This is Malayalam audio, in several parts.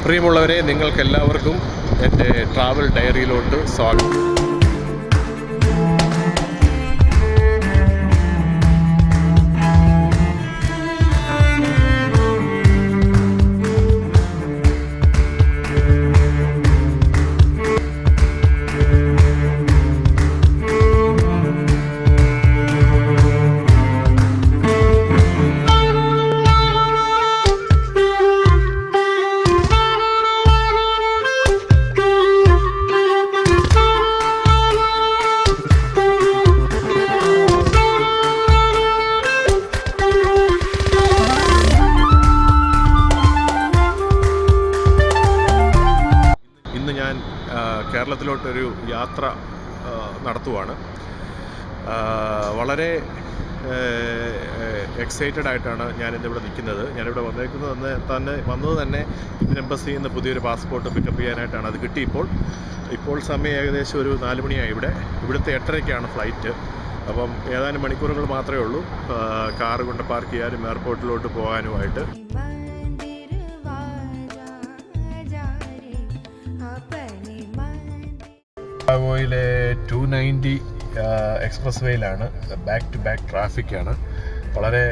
പ്രിയമുള്ളവരെ, നിങ്ങൾക്കെല്ലാവർക്കും എൻ്റെ ട്രാവൽ ഡയറിയിലോട്ട് സ്വാഗതം. ഞാൻ കേരളത്തിലോട്ടൊരു യാത്ര നടത്തുവാണ്. വളരെ എക്സൈറ്റഡ് ആയിട്ടാണ് ഞാനിന്നിവിടെ നിൽക്കുന്നത്. ഞാനിവിടെ വന്നത് തന്നെ ഇന്ത്യൻ എംബസിയിൽ നിന്ന് പുതിയൊരു പാസ്പോർട്ട് പിക്കപ്പ് ചെയ്യാനായിട്ടാണ്. അത് കിട്ടി. ഇപ്പോൾ സമയം ഏകദേശം ഒരു 4 മണിയായി. ഇവിടുത്തെ 8:30ക്കാണ് ഫ്ലൈറ്റ്. അപ്പം ഏതാനും മണിക്കൂറുകൾ മാത്രമേ ഉള്ളൂ കാറ് കൊണ്ട് പാർക്ക് ചെയ്യാനും എയർപോർട്ടിലോട്ട് പോകാനുമായിട്ട്. ചിക്കാഗോയിലെ 290 എക്സ്പ്രസ് വേയിലാണ്. ബാക്ക് ടു ബാക്ക് ട്രാഫിക്കാണ്. വളരെ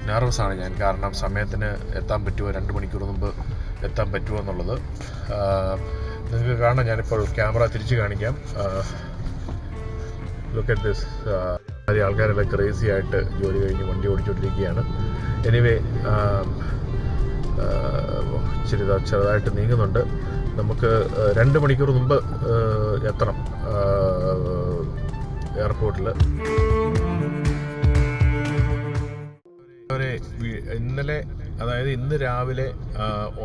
നെർവസാണ് ഞാൻ. കാരണം സമയത്തിന് എത്താൻ പറ്റുമോ, 2 മണിക്കൂർ മുമ്പ് എത്താൻ പറ്റുമോ എന്നുള്ളത്. നിങ്ങൾക്ക് കാണാം, ഞാനിപ്പോൾ ക്യാമറ തിരിച്ച് കാണിക്കാം. Look at this. ആൾക്കാരെല്ലാം ക്രേസി ആയിട്ട് ജോലി കഴിഞ്ഞ് വണ്ടി ഓടിച്ചുകൊണ്ടിരിക്കുകയാണ്. എനിവേ, ചെറുതായിട്ട് നീങ്ങുന്നുണ്ട്. നമുക്ക് 2 മണിക്കൂർ മുമ്പ് എത്തണം എയർപോർട്ടിൽ. ഇന്ന് രാവിലെ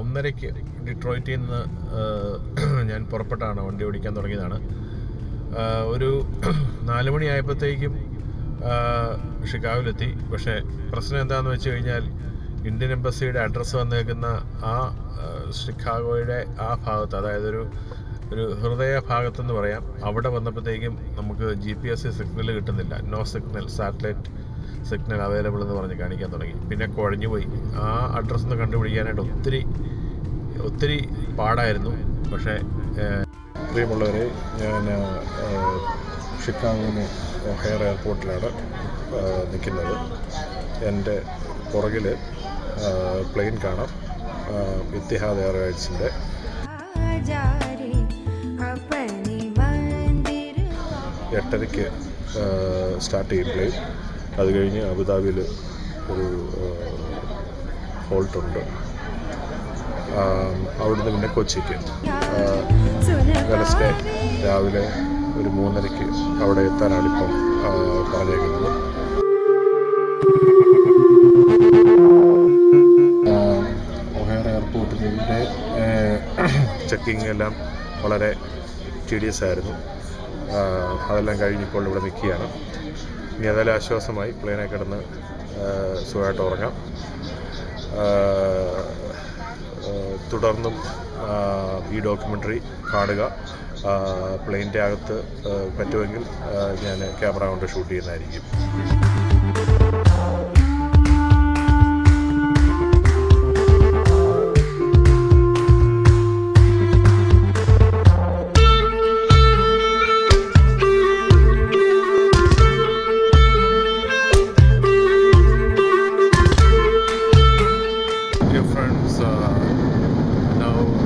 1:30 ഡിട്രോയിറ്റിൽ നിന്ന് ഞാൻ പുറപ്പെട്ടാണ് വണ്ടി ഓടിക്കാൻ തുടങ്ങിയതാണ്. ഒരു 4 മണിയായപ്പോഴത്തേക്കും ഷിക്കാഗോയിലെത്തി. പക്ഷേ പ്രശ്നം എന്താണെന്ന് വെച്ച് കഴിഞ്ഞാൽ, ഇന്ത്യൻ എംബസിയുടെ അഡ്രസ്സ് വന്നേക്കുന്ന ആ ഷിക്കാഗോയുടെ ആ ഭാഗത്ത്, അതായത് ഒരു ഹൃദയ ഭാഗത്തെന്ന് പറയാം, അവിടെ വന്നപ്പോഴത്തേക്കും നമുക്ക് GPS സിഗ്നൽ കിട്ടുന്നില്ല. No signal, satellite signal available എന്ന് പറഞ്ഞ് കാണിക്കാൻ തുടങ്ങി. പിന്നെ കുഴഞ്ഞു പോയി. ആ അഡ്രസ്സ് ഒന്ന് കണ്ടുപിടിക്കാനായിട്ട് ഒത്തിരി പാടായിരുന്നു. പക്ഷേ പ്രിയമുള്ളവരെ, ഞാൻ ഷിക്കാഗോയിലെ ഒഹൈർ എയർപോർട്ടിലാണ് നിൽക്കുന്നത്. എൻ്റെ പുറകിൽ പ്ലെയിൻ കാണാം, ഇത്തിഹാദ് എയർലൈൻസിൻ്റെ. 8:30 സ്റ്റാർട്ട് ചെയ്യും പ്ലെയിൻ. അത് കഴിഞ്ഞ് അബുദാബിയിൽ ഒരു ഹോൾട്ടുണ്ട്. അവിടുന്ന് പിന്നെ കൊച്ചിക്ക് വെനസ്ഡേ രാവിലെ ഒരു 3:30 അവിടെ എത്താനാണ് ഇപ്പം പറഞ്ഞേക്കുന്നത്. ഒഹൈർ എയർപോർട്ടിൻ്റെ ചെക്കിങ് എല്ലാം വളരെ ടീഡിയസ് ആയിരുന്നു. അതെല്ലാം കഴിഞ്ഞിപ്പോൾ ഇവിടെ നിൽക്കുകയാണ്. ഇനി അതെല്ലാം ആശ്വാസമായി പ്ലെയിനെ കിടന്ന് സുഖമായിട്ട് ഉറങ്ങാം. തുടർന്നും ഈ ഡോക്യുമെൻ്ററി കാണുക. പ്ലെയിൻ്റെ അകത്ത് പറ്റുമെങ്കിൽ ഞാൻ ക്യാമറ കൊണ്ട് ഷൂട്ട് ചെയ്യുന്നതായിരിക്കും.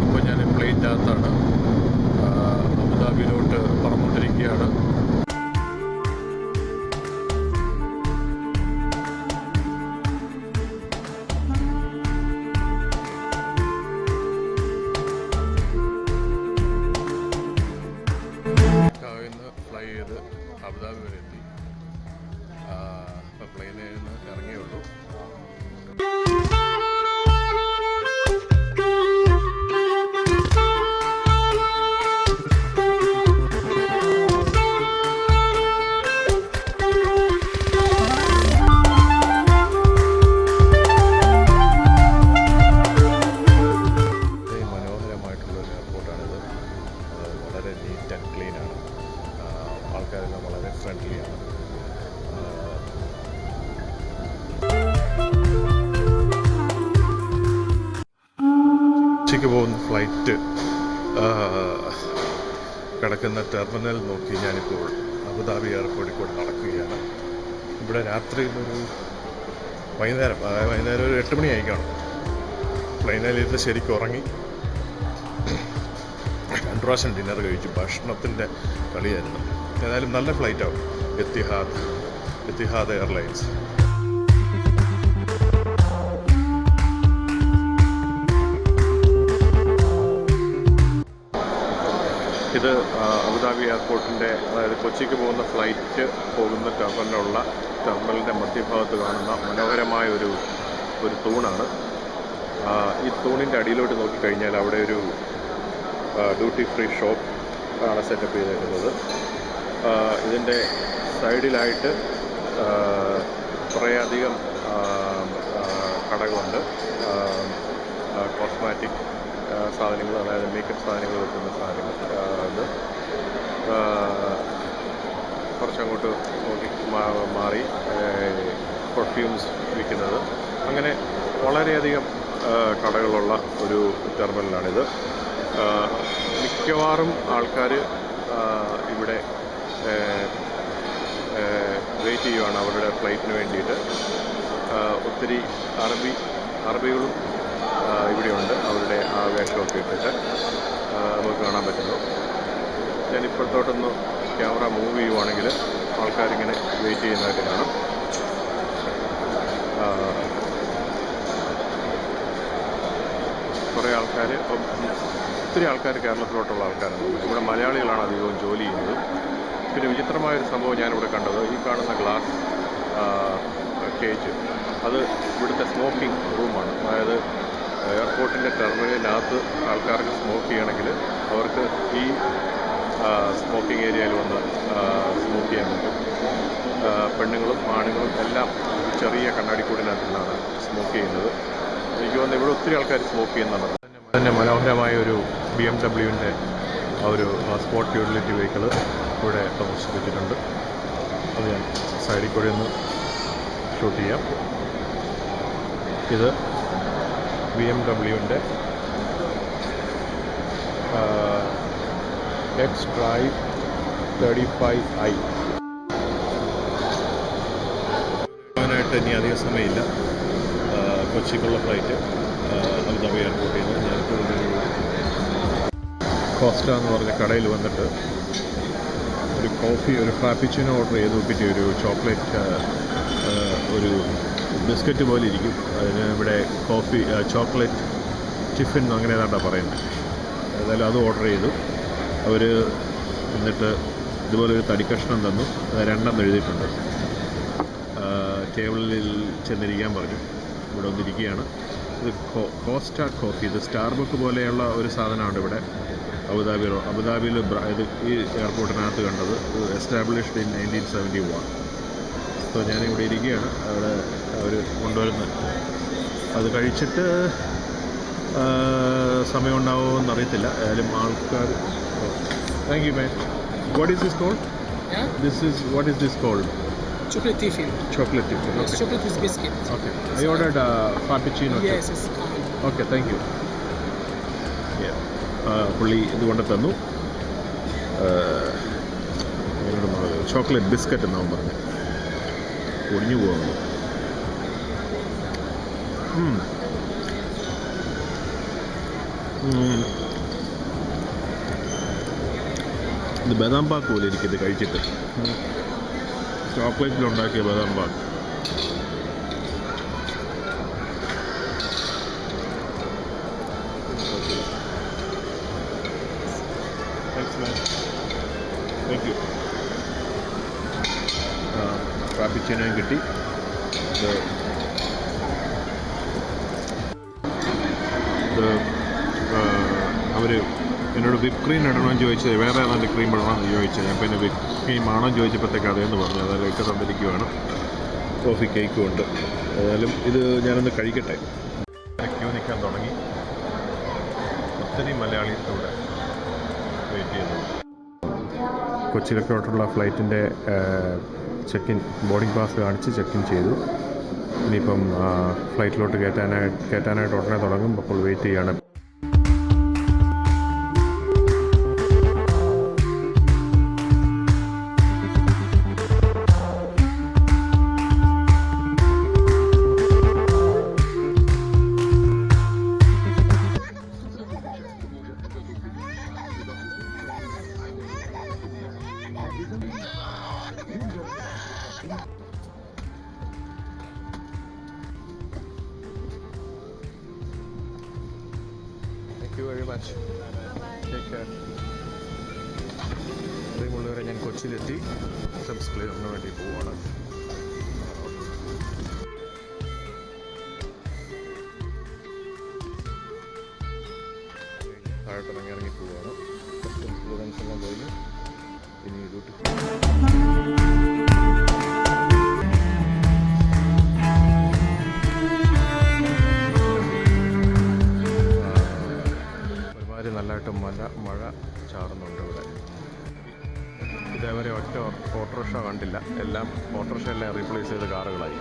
ഇപ്പോൾ ഞാൻ പ്ലെയിൻ്റെ അകത്താണ്. അബുദാബിയിലോട്ട് പറന്നുകൊണ്ടിരിക്കുകയാണ്. ഷിക്കാഗോയിൽ നിന്ന് ഫ്ലൈ ചെയ്ത് അബുദാബി വരെ എത്തി. ഇപ്പോൾ പ്ലെയിനിൽ നിന്ന് ഇറങ്ങിയുള്ളൂ. ആൾക്കാരെല്ലാം വളരെ ഫ്രണ്ട്ലിയാണ്. കൊച്ചിക്ക് പോകുന്ന ഫ്ലൈറ്റ് കിടക്കുന്ന ടെർമിനൽ നോക്കി ഞാനിപ്പോൾ അബുദാബി എയർപോർട്ടിൽ കൂടെ നടക്കുകയാണ്. ഇവിടെ രാത്രി ഒരു വൈകുന്നേരം ഒരു 8 മണിയായി കാണും. പ്ലെയിനിലിരുന്ന് ശരിക്കും ഉറങ്ങി. 2 പ്രാവശ്യം ഡിന്നർ കഴിച്ചു. ഭക്ഷണത്തിൻ്റെ കളിയായിരുന്നു. ഏതായാലും നല്ല ഫ്ലൈറ്റാവും. Etihad airlines. ഇത് അബുദാബി എയർപോർട്ടിൻ്റെ, അതായത് കൊച്ചിക്ക് പോകുന്ന ഫ്ലൈറ്റ് പോകുന്ന ടെർമിനലിൻ്റെ മധ്യഭാഗത്ത് കാണുന്ന മനോഹരമായ ഒരു തൂണാണ്. ഈ തൂണിൻ്റെ അടിയിലോട്ട് നോക്കിക്കഴിഞ്ഞാൽ അവിടെ ഒരു ഡ്യൂട്ടി ഫ്രീ ഷോപ്പ് ആണ് സെറ്റപ്പ് ചെയ്തിരിക്കുന്നത്. ഇതിൻ്റെ സൈഡിലായിട്ട് കുറേയധികം കടകളുണ്ട്. കോസ്മാറ്റിക് സാധനങ്ങൾ, അതായത് മേക്കപ്പ് സാധനങ്ങൾ വെക്കുന്ന സാധനങ്ങൾ. അത് കുറച്ചങ്ങോട്ട് നോക്കി മാറി പെർഫ്യൂംസ് വിൽക്കുന്നത്. അങ്ങനെ വളരെയധികം കടകളുള്ള ഒരു ടെർമിനലാണിത്. മിക്കവാറും ആൾക്കാർ ഇവിടെ വെയിറ്റ് ചെയ്യുവാണ് അവരുടെ ഫ്ലൈറ്റിന് വേണ്ടിയിട്ട്. ഒത്തിരി അറബികളും ഇവിടെയുണ്ട്. അവരുടെ ആ വേഷമൊക്കെ ഇട്ടിട്ട് നമുക്ക് കാണാൻ പറ്റുന്നു. ഞാൻ ഇപ്പോഴത്തോട്ടൊന്ന് ക്യാമറ മൂവ് ചെയ്യുവാണെങ്കിൽ ആൾക്കാരിങ്ങനെ വെയിറ്റ് ചെയ്യുന്നതായിട്ട് കാണാം. കുറേ ആൾക്കാർ, ഒത്തിരി ആൾക്കാർ കേരളത്തിലോട്ടുള്ള ആൾക്കാരാണ്. ഇവിടെ മലയാളികളാണ് അധികവും ജോലി ചെയ്യുന്നത്. പിന്നെ വിചിത്രമായൊരു സംഭവം ഞാനിവിടെ കണ്ടത്, ഈ കാണുന്ന ഗ്ലാസ് കേജ്, അത് ഇവിടുത്തെ സ്മോക്കിംഗ് റൂമാണ്. അതായത് എയർപോർട്ടിൻ്റെ ടെർമിനലിനകത്ത് ആൾക്കാർക്ക് സ്മോക്ക് ചെയ്യണമെങ്കിൽ അവർക്ക് ഈ സ്മോക്കിംഗ് ഏരിയയിൽ വന്ന് സ്മോക്ക് ചെയ്യാൻ പറ്റും. പെണ്ണുങ്ങളും ആണുങ്ങളും എല്ലാം ചെറിയ കണ്ണാടിക്കൂടിനകത്തുനിന്നാണ് സ്മോക്ക് ചെയ്യുന്നത്. എനിക്ക് തോന്നുന്നു ഇവിടെ ഒത്തിരി ആൾക്കാർ സ്മോക്ക് ചെയ്യുന്നുണ്ട്. തന്നെ മനോഹരമായ ഒരു BMW-ൻ്റെ ആ ഒരു സ്പോർട്ട് യൂട്ടിലിറ്റി വെഹിക്കിൾ ഇവിടെ പ്രദർശിപ്പിച്ചിട്ടുണ്ട്. അത് ഞാൻ സൈഡിൽ കൂടി ഒന്ന് ഷൂട്ട് ചെയ്യാം. ഇത് BMW-ൻ്റെ X-Drive 35i. പോകാനായിട്ട് ഇനി അധികം സമയമില്ല. കൊച്ചിക്കുള്ള ഫ്ലൈറ്റ് അബുദാബി എയർപോർട്ടിൽ നിന്ന് ഞാനിപ്പോൾ കോസ്റ്റ എന്ന് പറഞ്ഞ കടയിൽ വന്നിട്ട് ഒരു കോഫി, ഒരു ഫ്രാപ്പിച്ചിനോ ഓർഡർ ചെയ്ത് നോക്കിയിട്ട് ഒരു ചോക്ലേറ്റ്, ഒരു ബിസ്ക്കറ്റ് പോലെ ഇരിക്കും. അതിന് ഇവിടെ കോഫി ചോക്ലേറ്റ് ടിഫിൻ അങ്ങനെ ഏതാണ്ടാണ് പറയുന്നത്. ഏതായാലും അത് ഓർഡർ ചെയ്തു. അവർ എന്നിട്ട് ഇതുപോലെ ഒരു തടിക്കഷ്ണം തന്നു. 2 എഴുതിയിട്ടുണ്ട്. ടേബിളിൽ ചെന്നിരിക്കാൻ പറഞ്ഞു. ഇവിടെ വന്നിരിക്കുകയാണ്. ഇത് കോസ്റ്റ കോഫി. ഇത് സ്റ്റാർബക്ക് പോലെയുള്ള ഒരു സാധനമാണ് ഇവിടെ അബുദാബിയിൽ ഇത് ഈ എയർപോർട്ടിനകത്ത് കണ്ടത്. Established in 1971. സോ ഞാനിവിടെ ഇരിക്കുകയാണ്. അവിടെ അവർ കൊണ്ടുവരുന്നത്. അത് കഴിച്ചിട്ട് സമയം ഉണ്ടാവുമോ എന്നറിയത്തില്ല. ഏതായാലും ആൾക്കാർ. Thank you man. What is this called? What is this called? Chocolate tiffin. Chocolate tiffin. Yes, Okay. chocolate with biscuit. Okay. I ordered frappuccino. Yes, it's common. Okay, thank you. Yeah. പുള്ളി ഇത് കൊണ്ട് തന്നു. ചോക്ലേറ്റ് ബിസ്ക്കറ്റ് എന്നാവും പറഞ്ഞു. ഒടിഞ്ഞു പോകുന്നു. ഇത് ബദാം പാക്ക് പോലെ ഇരിക്കും. ഇത് കഴിച്ചിട്ട് ചോക്ലേറ്റിലുണ്ടാക്കിയ ബദാം പാക്ക്. Thank you. ഫ്രാപ്പിച്ചിനോയും കിട്ടി. അവർ എന്നോട് വിപ്പ് ക്രീം ഇടണമെന്ന് ചോദിച്ചത്, വേറെ നല്ല ക്രീം ഇടണമെന്ന് ചോദിച്ചത്. ഞാൻ പിന്നെ വിപ്പ് ക്രീം ആണോ ചോദിച്ചപ്പോഴത്തേക്ക് അതേന്ന് പറഞ്ഞു. അതായത് ഇട്ട് തന്നിരിക്കുവാണ്. കോഫി കേക്കും ഉണ്ട്. ഏതായാലും ഇത് ഞാനൊന്ന് കഴിക്കട്ടെ. ക്യൂ നിൽക്കാൻ തുടങ്ങി. ഒത്തിരി മലയാളീസ് ഇവിടെ വെയിറ്റ് ചെയ്യുന്നു. കൊച്ചിയിലേക്കോട്ടുള്ള ഫ്ലൈറ്റിൻ്റെ ചെക്കിൻ, ബോർഡിംഗ് പാസ് കാണിച്ച് ചെക്കിൻ ചെയ്തു. ഇനിയിപ്പം ഫ്ലൈറ്റിലോട്ട് കയറ്റാനായിട്ട് ഉടനെ തുടങ്ങും. അപ്പോൾ വെയിറ്റ് ചെയ്യാണ്. മച്ച്. Take care. പ്രിയമുള്ളവരെ, ഞാൻ കൊച്ചിയിലെത്തി. സബ്സ് ക്ലിയറിന് വേണ്ടി പോവുകയാണ്. താഴോട്ട് ഇറങ്ങി പോവുകയാണ്. കസ്റ്റംസ് ക്ലിയറൻസ് എല്ലാം കഴിഞ്ഞ് ഇനി ഡ്യൂട്ടി. ഒരുമാതിരി നല്ലതായിട്ട് മഴ ചാറുന്നുണ്ട് ഇവിടെ. ഇതേവരെ ഒറ്റ ഓട്ടോറിക്ഷ കണ്ടില്ല. ഓട്ടോറിക്ഷ എല്ലാം റീപ്ലേസ് ചെയ്ത കാറുകളായി.